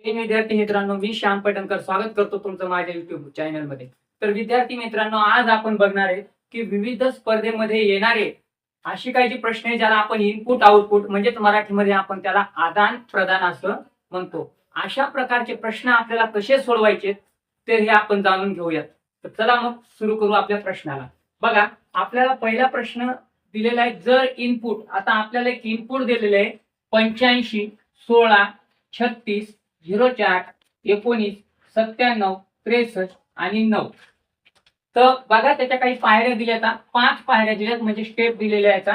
विद्यार्थी मित्रांनो, मी श्याम पटणकर स्वागत करतो तुमचं माझ्या युट्यूब चॅनल मध्ये. तर विद्यार्थी मित्रांनो, आज आपण बघणार आहे की विविध स्पर्धेमध्ये येणारे अशी काही जी प्रश्न आहे ज्याला आपण इनपुट आउटपुट म्हणजेच मराठीमध्ये आपण त्याला आदान प्रदान असं म्हणतो. अशा प्रकारचे प्रश्न आपल्याला कसे सोडवायचे ते हे आपण जाणून घेऊयात. तर चला मग सुरू करू आपल्या प्रश्नाला. बघा, आपल्याला पहिला प्रश्न दिलेला आहे. जर इनपुट, आता आपल्याला एक इनपुट दिलेलं आहे 85, 16, 36, 04, 19, 97, 63 आणि 9. तर बघा, त्याच्या काही पायऱ्या दिल्यात. 5 पायऱ्या दिल्यात, म्हणजे स्टेप दिलेल्या आहेत.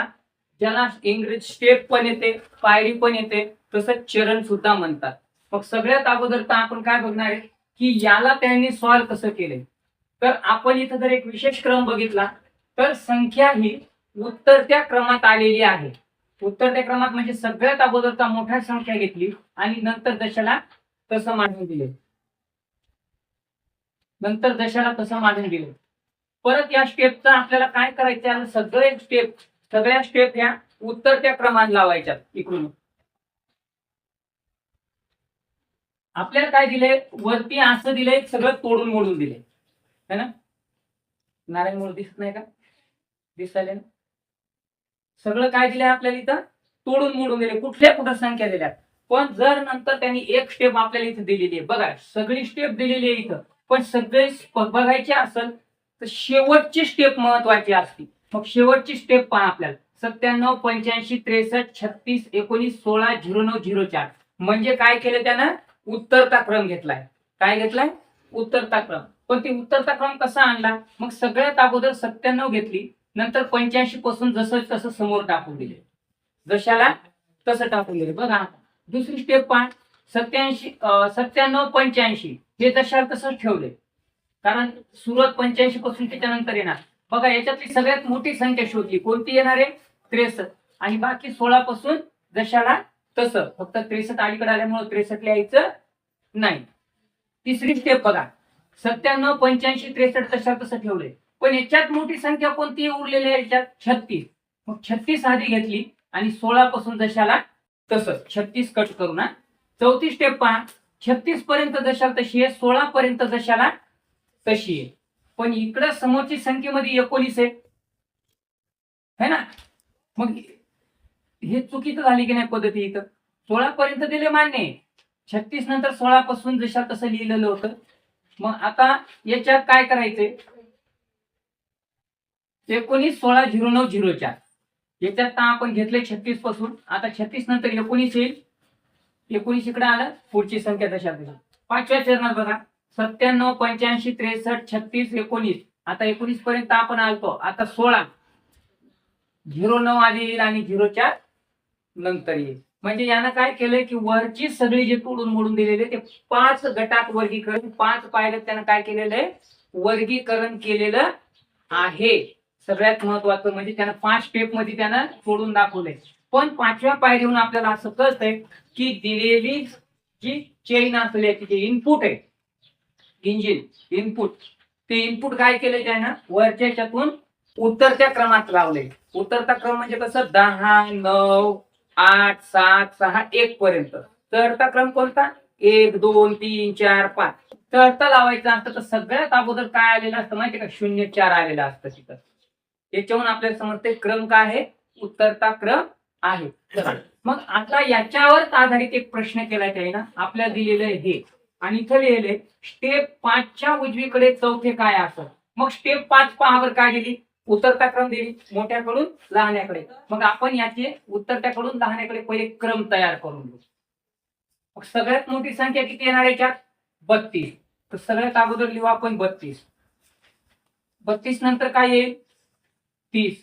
ज्याला इंग्रजी स्टेप पण येते, पायरी पण येते, तसंच चरण सुद्धा म्हणतात. मग सगळ्यात अगोदर तर आपण काय बघणार आहे की याला त्यांनी सॉल्व कसं केलंय. तर आपण इथं जर एक विशेष क्रम बघितला तर संख्या ही उत्तरत्या क्रमात आलेली आहे. उत्तरत्या क्रमात म्हणजे सगळ्यात अगोदर तर मोठ्या संख्या घेतली आणि नंतर दशाला तसं मांडून दिले. परत या स्टेपचा आपल्याला काय करायचं आहे, सगळ्या स्टेप ह्या उत्तरत्या क्रमात लावायच्या. इकडून आपल्याला काय दिले, वरती असं दिलंय, सगळं तोडून मोडून दिले है ना. नारायण मूळ दिसत नाही का, दिसायला ना. सगळं काय दिलंय आपल्याला इथं, तोडून मोडून दिले, कुठल्या संख्या दिल्या. पण जर नंतर त्यांनी एक स्टेप आपल्याला इथे दिलेली आहे, बघा सगळी स्टेप दिलेली आहे इथं, पण सगळे बघायचे असेल तर शेवटची स्टेप महत्वाची असते. मग शेवटची स्टेप पहा आपल्याला, 97, 85, 63, 36, 19, 16, 09, 04. म्हणजे काय केलं त्यानं, उत्तरता क्रम घेतलाय. काय घेतलाय, उत्तरता क्रम. पण ती उत्तरता क्रम कसा आणला, मग सगळ्यात अगोदर 97 घेतली, नंतर 85 पासून जसं तसं समोर टाकून दिले, जशाला तसं टाकून दिले. बघा दुसरी स्टेप पहा, 87, 97, 85 हे जशाला तसं ठेवले, कारण सुरुवात 85 पासून त्याच्यानंतर येणार. बघा याच्यातली सगळ्यात मोठी संख्या शोधली, कोणती येणार आहे, 63, आणि बाकी 16 पासून जशाला तसं, फक्त 63 अलीकडे आल्यामुळे 63 लिहायचं नाही. तिसरी स्टेप बघा, 97, 85, 63 तशा तसं ठेवले, पण याच्यात मोठी संख्या कोणती उरलेली आहे, याच्यात 36. मग 36 आधी घेतली आणि 16 पासून जशाला तसं 36 कट करू ना. चौथी स्टेप पहा, 36 पर्यंत जशाला तशी आहे, 16 पर्यंत जशाला तशी आहे, पण इकडं समोरची संख्येमध्ये 19 आहे ना. मग हे चुकीचं झाली की नाही पद्धती. इथं 16 पर्यंत दिले मान्य, 36 नंतर 16 पासून जशा तसं लिहिलेलं होतं. मग आता याच्यात काय करायचंय, 19, 16, 09, 04 याच्यात आपण घेतलंय 36 पासून. आता 36 नंतर 19 येईल, 19 इकडे आलं, पुढची संख्या तशा तशी. पाचव्या चरणात बघा, 97, 85, 63, 36, 19. आता 19 पर्यंत आपण आलतो. आता 16, 09 आधी येईल आणि 04 नंतर येईल. म्हणजे यानं काय केलंय की वरची सगळी जे तोडून मोडून दिलेले ते 5 गटात वर्गीकरण, 5 पायऱ्यात त्यानं काय केलेलं आहे, वर्गीकरण केलेलं आहे. सगळ्यात महत्वाचं म्हणजे त्यानं 5 स्टेप मध्ये त्यानं सोडून दाखवलंय. पण 5व्या पायरीहून आपल्याला असं कळतंय की दिलेली जी चेन असलेली आहे, जे इनपुट आहे, इंजिन इनपुट, ते इनपुट काय केलंय त्यानं, वरच्या याच्यातून उत्तरत्या क्रमात लावले. उतरता क्रम म्हणजे कसं, 10, 9, 8, 7, 6, 1 पर्यंत. चढता क्रम कोणता, 1, 2, 3, 4, 5. चढता लावायचं असतं तर सगळ्यात अगोदर काय आलेलं असतं माहितीये का, 0, 4 आलेलं असतं तिथं. याच्याहून आपल्याला समजते क्रम काय आहे, उत्तरता क्रम आहे. मग आता याच्यावर आधारित एक प्रश्न केलाय त्याने, आपल्याला दिलेलं आहे हे, आणि इथं लिहिले स्टेप 5च्या उजवीकडे चौथे काय असं. मग स्टेप 5 पहावर काय दिली, उतरता क्रम दिली, मोठ्याकडून लहान्याकडे. मग आपण याचे उत्तरत्याकडून लहान्याकडे पहिले क्रम तयार करून घेऊ. मग सगळ्यात मोठी संख्या किती येणार याच्यात, 32. तर सगळ्यात अगोदर लिहू आपण 32. 32 नंतर काय येईल, 30.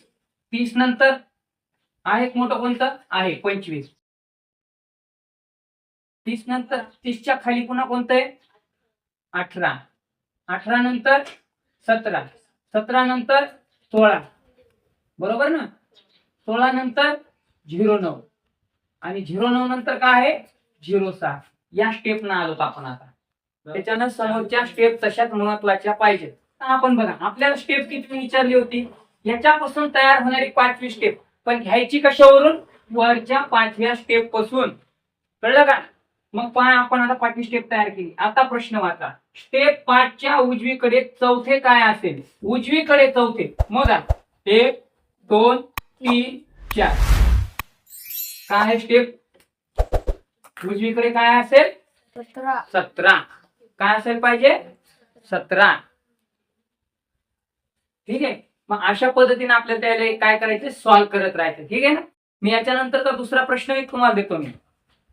30 नंतर आहे मोठं कोणतं आहे, 25. 30 नंतर 30च्या खाली पुन्हा कोणतं आहे, 18. 18 नंतर 17. 17 नंतर 16, बरोबर ना. 16 नंतर 09, आणि 09 नंतर काय आहे, 06. या स्टेप न आलो आपण. आता त्याच्यानं समोरच्या स्टेप तशाच महत्वाच्या पाहिजेत. आपण बघा, आपल्याला स्टेप किती विचारली होती, याच्यापासून तयार होणारी 5वी स्टेप, पण घ्यायची कशावरून, वरच्या 5व्या स्टेप पासून, कळलं का. मग पहा आपण आता पाचवी स्टेप तयार केली. आता प्रश्न वाचा. स्टेप 5च्या उजवीकडे चौथे काय असेल? उजवीकडे चौथे मोजा. 1 2 3 4. काय आहे स्टेप? उजवीकडे काय असेल? 17. काय असेल पाहिजे? 17. ठीक आहे. मग अशा पद्धतीने आपल्याला त्याला काय करायचं? सॉल्व्ह करत राहायचं. ठीक आहे ना. मी याच्यानंतरचा दुसरा प्रश्न एक तुम्हाला देतो. मी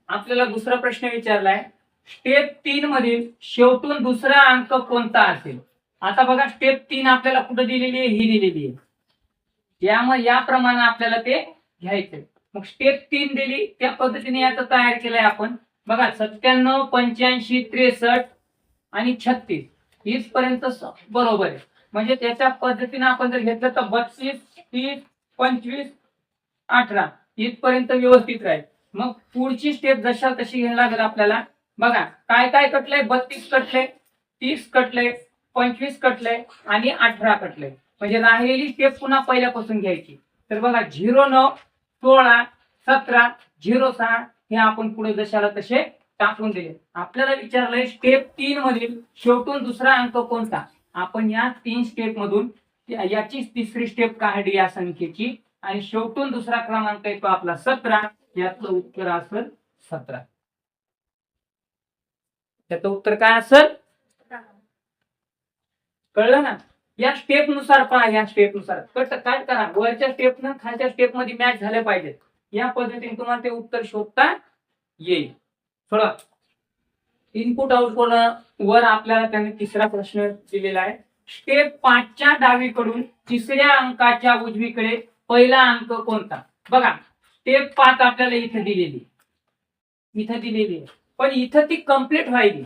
आपल्याला दुसरा प्रश्न विचारलाय. स्टेप 3 मधील शेवटून दुसरा अंक कोणता असेल? आता बघा स्टेप 3 आपल्याला कुठे दिलेली आहे? ही दिलेली आहे. याप्रमाणे आपल्याला ते घ्यायचंय. मग स्टेप 3 दिली त्या पद्धतीने याचं तयार केलंय आपण. बघा 97 85 63 आणि 36 इथपर्यंत बरोबर आहे. म्हणजे त्याच्या पद्धतीने आपण जर घेतलं तर 32 30 25 18 इथपर्यंत व्यवस्थित राहील. मग पुढची स्टेप जशा तशी घ्यायला लागेल आपल्याला. बघा काय काय कटलंय? 32 कटले, 30 कटले, 25 कटले आणि 18 कटले. म्हणजे राहिलेली स्टेप पुन्हा पहिल्यापासून घ्यायची. तर बघा 09 16 17 06 हे आपण पुढे जशाला तसे टाकून दिले. आपल्याला विचारलंय स्टेप 3 मधील शेवटून दुसरा अंक कोणता? आपण या 3 स्टेप मधून याची तिसरी स्टेप काढली या संख्येची आणि शेवटून दुसरा क्रमांक येतो आपला 17. याचं उत्तर असेल 17. त्याचं उत्तर काय असेल? कळलं ना. या स्टेप नुसार पहा. या स्टेप नुसार काय करा? वरच्या स्टेप न खालच्या स्टेप मध्ये मॅच झाले पाहिजेत. या पद्धतीने तुम्हाला ते उत्तर शोधता येईल. थोडं इनपुट आउटपुट वर आपल्याला त्याने तिसरा प्रश्न दिलेला आहे. स्टेप 5च्या डावीकडून तिसऱ्या अंकाच्या उजवीकडे पहिला अंक कोणता? बघा स्टेप 5 आपल्याला इथे दिलेली आहे. पण इथं ती कंप्लीट व्हायली.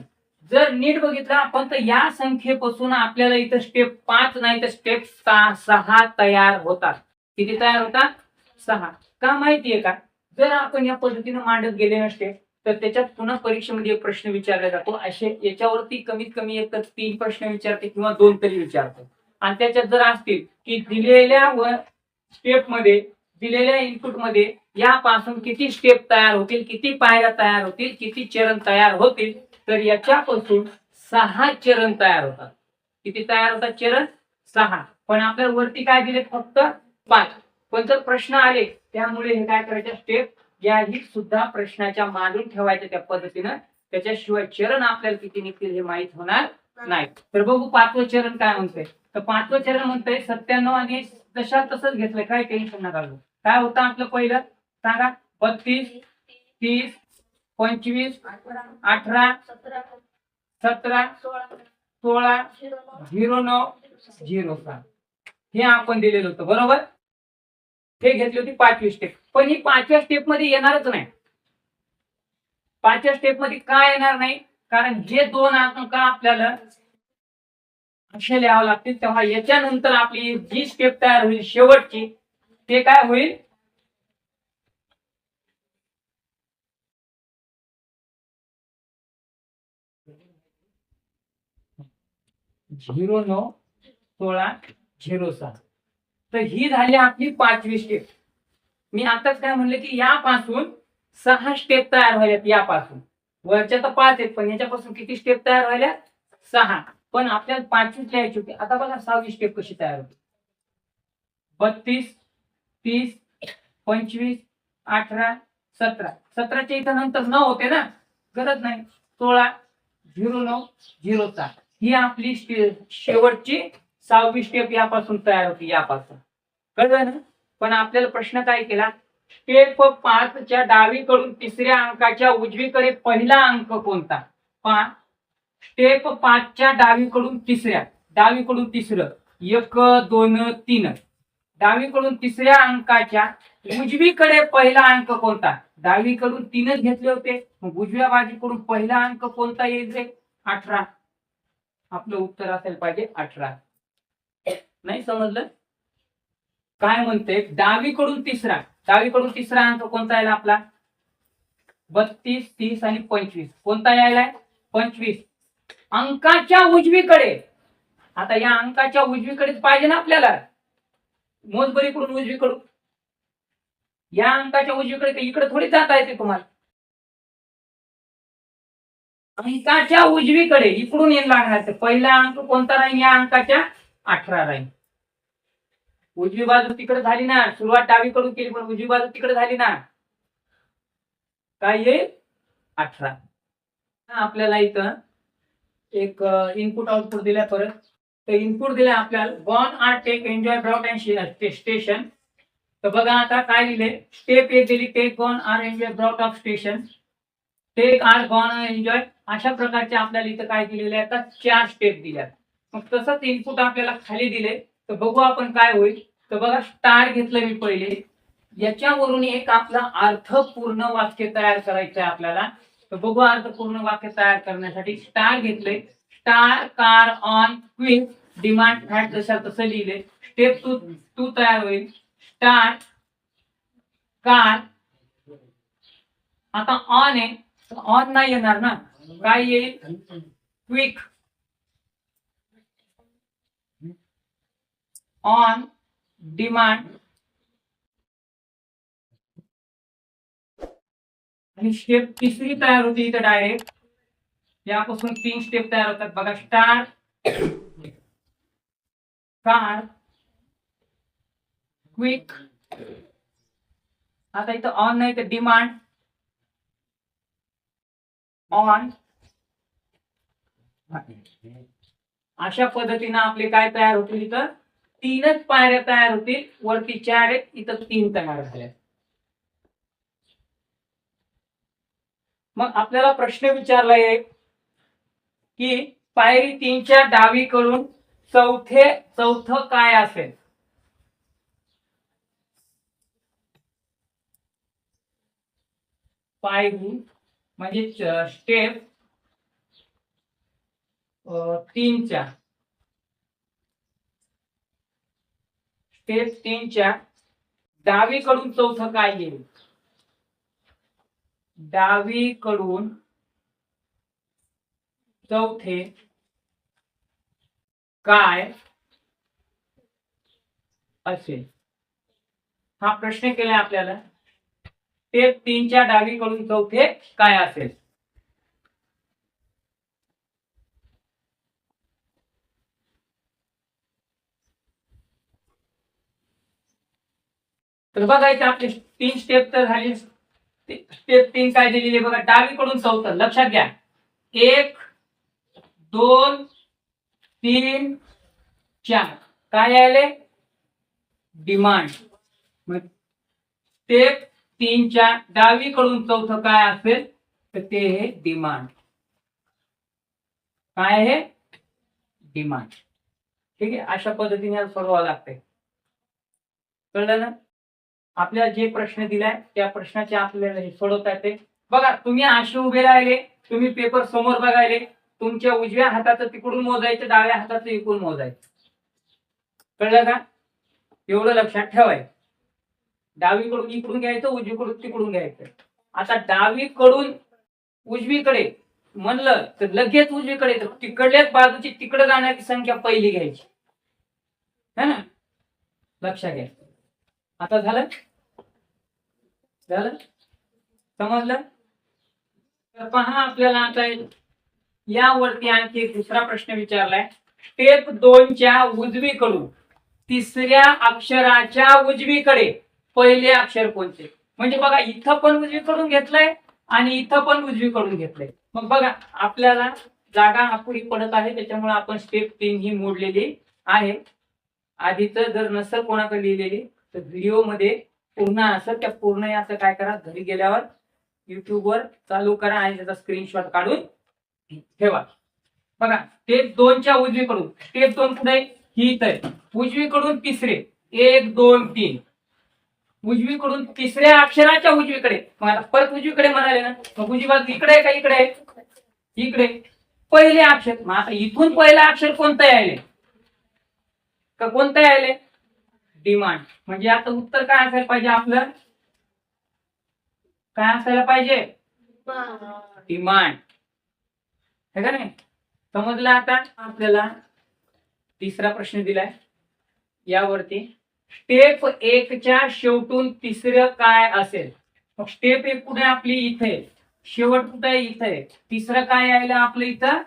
जर नीट बघितलं आपण तर या संख्येपासून आपल्याला इथं स्टेप 5 नाही तर स्टेप 6 तयार होतात. किती तयार होतात? 6. का माहितीये का? जर आपण या पद्धतीने मांडत गेले नसते तर त्याच्यात पुन्हा परीक्षेमध्ये एक प्रश्न विचारला जातो. असे याच्यावरती कमीत कमी एक तर 3 प्रश्न विचारते किंवा 2 तरी विचारतो. आणि त्याच्यात जर असतील की दिलेल्या स्टेप मध्ये दिलेल्या इनपुट मध्ये यापासून किती स्टेप तयार होतील, किती पायऱ्या तयार होतील, किती चरण तयार होतील, तर याच्यापासून 6 चरण तयार होतात. किती तयार होतात चरण? 6. पण आपल्याला वरती काय दिले? फक्त 5. पण जर प्रश्न आले त्यामुळे हे काय करायचं? स्टेप याही सुद्धा प्रश्नाच्या मांडून ठेवायच्या त्या पद्धतीनं. त्याच्याशिवाय चरण आपल्याला किती निघतील हे माहित होणार नाही. तर बघू 5वं चरण काय म्हणतंय. तर 5वं चरण म्हणतंय 97 आणि तशा तसंच घेतलंय. काय टेन्शन नका घेऊ. काय होतं आपलं पहिलं सांगा? 32 30 25 18 17 16 09 07 हे आपण दिलेलं होतं. बरोबर. हे घेतली होती 5वी स्टेप. पण ही 5व्या स्टेप मध्ये येणारच नाही. 5व्या स्टेप मध्ये काय येणार नाही? कारण हे 2 अंक आपल्याला असे लिहावं लागतील. तेव्हा याच्यानंतर आपली जी स्टेप तयार होईल शेवटची ते काय होईल? 09 16 07. तर ही झाली आपली 5वी स्टेप. मी आताच काय म्हणले की यापासून 6 स्टेप तयार व्हायल्यात. यापासून वरच्या तर 5 आहेत पण याच्यापासून किती स्टेप तयार व्हायल्या? 6. पण आपल्याला 5वीच लिहायची होती. आता बघा 6वी स्टेप कशी तयार होती. 32 30 25 18 17. 17च्या इथं नंतर 9 होते ना. गरज नाही. 16 09 07 ही आपली शेवटची 6वी स्टेप यापासून तयार होती. यापासून कळलं ना. पण आपल्याला प्रश्न काय केला? स्टेप 5च्या डावीकडून तिसऱ्या अंकाच्या उजवीकडे पहिला अंक कोणता? पहा स्टेप 5च्या डावीकडून तिसरं 1 2 3. डावीकडून तिसऱ्या अंकाच्या उजवीकडे पहिला अंक कोणता? डावीकडून 3च घेतले होते. मग उजव्या बाजूकडून पहिला अंक कोणता येईल रे? 18. आपलं उत्तर असेल पाहिजे 18. नाही समजलं? काय म्हणते? डावीकडून तिसरा अंक कोणता यायला आपला? 32 30 आणि 25. कोणता यायलाय? 25. अंकाच्या उजवीकडे. आता या अंकाच्या उजवीकडेच पाहिजे ना आपल्याला. मोजबरीकडून उजवीकडून. या अंकाच्या उजवीकडे इकडे थोडी जाता येते तुम्हाला. अंकाच्या उजवीकडे इकडून येऊन लागणार. तर पहिला अंक कोणता राहील या अंकाच्या? 18 राहील. उजवी बाजू तिकडे झाली ना, सुरुवात डावीकडून केली पण उजवी बाजू तिकडे झाली ना, काय येईल? 18. आपल्याला इथं एक इनपुट आउटपुट दिलाय परत. तर इनपुट दिलाय आपल्याला गॉन आर टेक एन्जॉय ब्रॉट अँड स्टेशन. तर बघा आता काय लिहिले. स्टेप 1 दिली टेक गॉन आर एन्जॉय ब्रॉट ऑफ स्टेशन, टेक आर गॉन एन्जॉय. अशा प्रकारचे आपल्याला इथं काय दिलेले आहे? आता 4 स्टेप दिल्या. मग तसंच इनपुट आपल्याला खाली दिले. तर बघू आपण काय होईल. तर बघा स्टार घेतलं मी पहिले, याच्यावरून एक आपला अर्थपूर्ण वाक्य तयार करायचं आहे आपल्याला. तर बघू अर्थपूर्ण वाक्य तयार करण्यासाठी स्टार घेतले. Star car on quick demand fat जशा तसं लिहिले. स्टेप 2 तयार होईल. स्टार कार, आता ऑन आहे, ऑन नाही येणार ना, काय येईल? Quick on demand. आणि स्टेप 3 तयार होती इथं डायरेक्ट. यापासून 3 स्टेप तयार होतात बघा. स्टार कार क्विक, आता इथं ऑन नाही तर डिमांड ऑन. अशा पद्धतीने आपले काय तयार होतील? इथं 3च पायऱ्या तयार होतील. वरती 4 आहेत, इथं 3 तयार झाल्या. मग आपल्याला प्रश्न विचारला आहे की पायरी 3च्या डावीकडून चौथं काय असेल? पायरी म्हणजे स्टेप 3च्या डावीकडून चौथं काय येईल? डावीकडून चौथे काय असेल? हा प्रश्न केलाय आपल्याला. स्टेप 3च्या डावीकडून चौथे काय असेल? तर बघायचं आपले 3 स्टेप तर झाली. स्टेप 3 काय दिलेली बघा. डावीकडून चौथं लक्षात घ्या. 1 2 3 4 काय आले? डिमांड. स्टेप 3च्या डावीकडून चौथं काय असेल? तर ते हे डिमांड. काय आहे? डिमांड. ठीक आहे, अशा पद्धतीने सोडवावं लागतंय. कळलं ना? आपल्याला जे प्रश्न दिलाय त्या प्रश्नाचे आपल्याला हे सोडवता येते. बघा तुम्ही असे उभे राहिले, तुम्ही पेपर समोर बघायले, तुमच्या उजव्या हाताचं तिकडून मोजायचं, डाव्या हाताचं इकडून मोजायचं. कळलं का? एवढं लक्षात ठेवायचं. डावीकडून इकडून घ्यायचं, उजवीकडून तिकडून घ्यायचं. आता डावीकडून उजवीकडे म्हणलं तर लगेच उजवीकडे तिकडल्याच बाजूची तिकडे जाण्याची संख्या पहिली घ्यायची, है ना? लक्षात घ्या. आता झालं समजलं? तर पहा आपल्याला आता यावरती आणखी दुसरा प्रश्न विचारलाय. स्टेप 2च्या उजवीकडून तिसऱ्या अक्षराच्या उजवीकडे पहिले अक्षर कोणते? म्हणजे बघा इथं पण उजवीकडून घेतलंय आणि इथं पण उजवीकडून घेतलंय. मग बघा आपल्याला जागा अपुरी पडत आहे, त्याच्यामुळे आपण स्टेप 3 ही मोडलेली आहे. आधीच जर नसेल कोणाकडे लिहिलेली तर व्हिडिओ मध्ये पूर्ण असेल, त्या पूर्ण याचं काय करा, घरी गेल्यावर युट्यूब वर चालू करा आणि त्याचा स्क्रीनशॉट काढून ठेवा. बघा स्टेप 2च्या उजवीकडून, स्टेप 2 पुढे ही तर उजवीकडून तिसरे 1 2 3, उजवीकडून तिसऱ्या अक्षराच्या उजवीकडे. मला परत उजवीकडे म्हणाले ना, मग उजवी बाजू इकडे आहे का इकडे आहे? इकडे. पहिले अक्षर, मग आता इथून पहिला अक्षर कोणतं यायले? का कोणतं यायले? डिमांड. म्हणजे आता उत्तर काय असायला पाहिजे आपलं? काय असायला पाहिजे? डिमांड. है का नाही? समजलं? आता आपल्याला तिसरा प्रश्न दिलाय यावरती. स्टेप 1च्या शेवटून तिसरं काय असेल? मग स्टेप 1 पुढे आपली इथे, शेवट कुठे आहे? इथं आहे. तिसरं काय यायला आपलं इथं?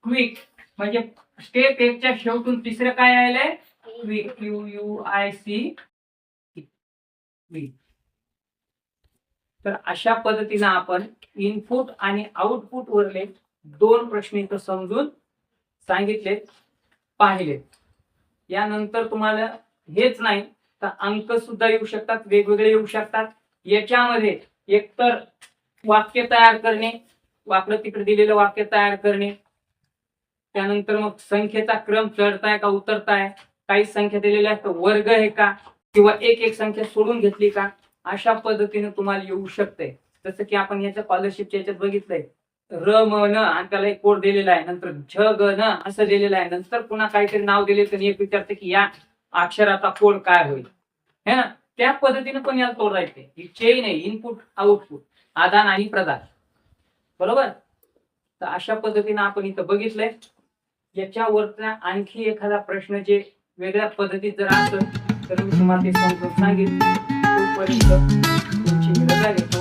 क्विक. म्हणजे स्टेप 1 च्या शेवटून तिसरं काय यायलंय? क्विक. QUIC. तर अशा पद्धतीने आपण इनपुट आणि आउटपुट वरले 2 प्रश्न इथं समजून सांगितले, पाहिले. यानंतर तुम्हाला हेच नाही तर अंक सुद्धा येऊ शकतात, वेगवेगळे येऊ शकतात. याच्यामध्ये एकतर वाक्य तयार करणे, वाकडं तिकडे दिलेलं वाक्य तयार करणे, त्यानंतर मग संख्येचा क्रम चढताय का उतरताय, काही संख्या दिलेल्या आहेत वर्ग आहे का, किंवा एक एक संख्या सोडून घेतली का, अशा पद्धतीने तुम्हाला येऊ शकते. जसं की आपण याच्या स्कॉलरशिपच्या याच्यात बघितलंय, र म न आणि त्याला एक कोड दिलेला आहे, नंतर झ ग न असं दिलेलं आहे, नंतर पुन्हा काहीतरी नाव दिले तर एक विचारते की या अक्षराचा कोड काय होईल, है ना. त्या पद्धतीने पण याला तोडायचे. ही चेन आहे, इनपुट आउटपुट, आदान आणि प्रदान, बरोबर. तर अशा पद्धतीने आपण इथं बघितलंय. याच्यावरचा आणखी एखादा प्रश्न जे वेगळ्या पद्धतीत जर असेल तर मी तुम्हाला ते समजून सांगेन. तोपर्यंत तुमची रजा घेतो.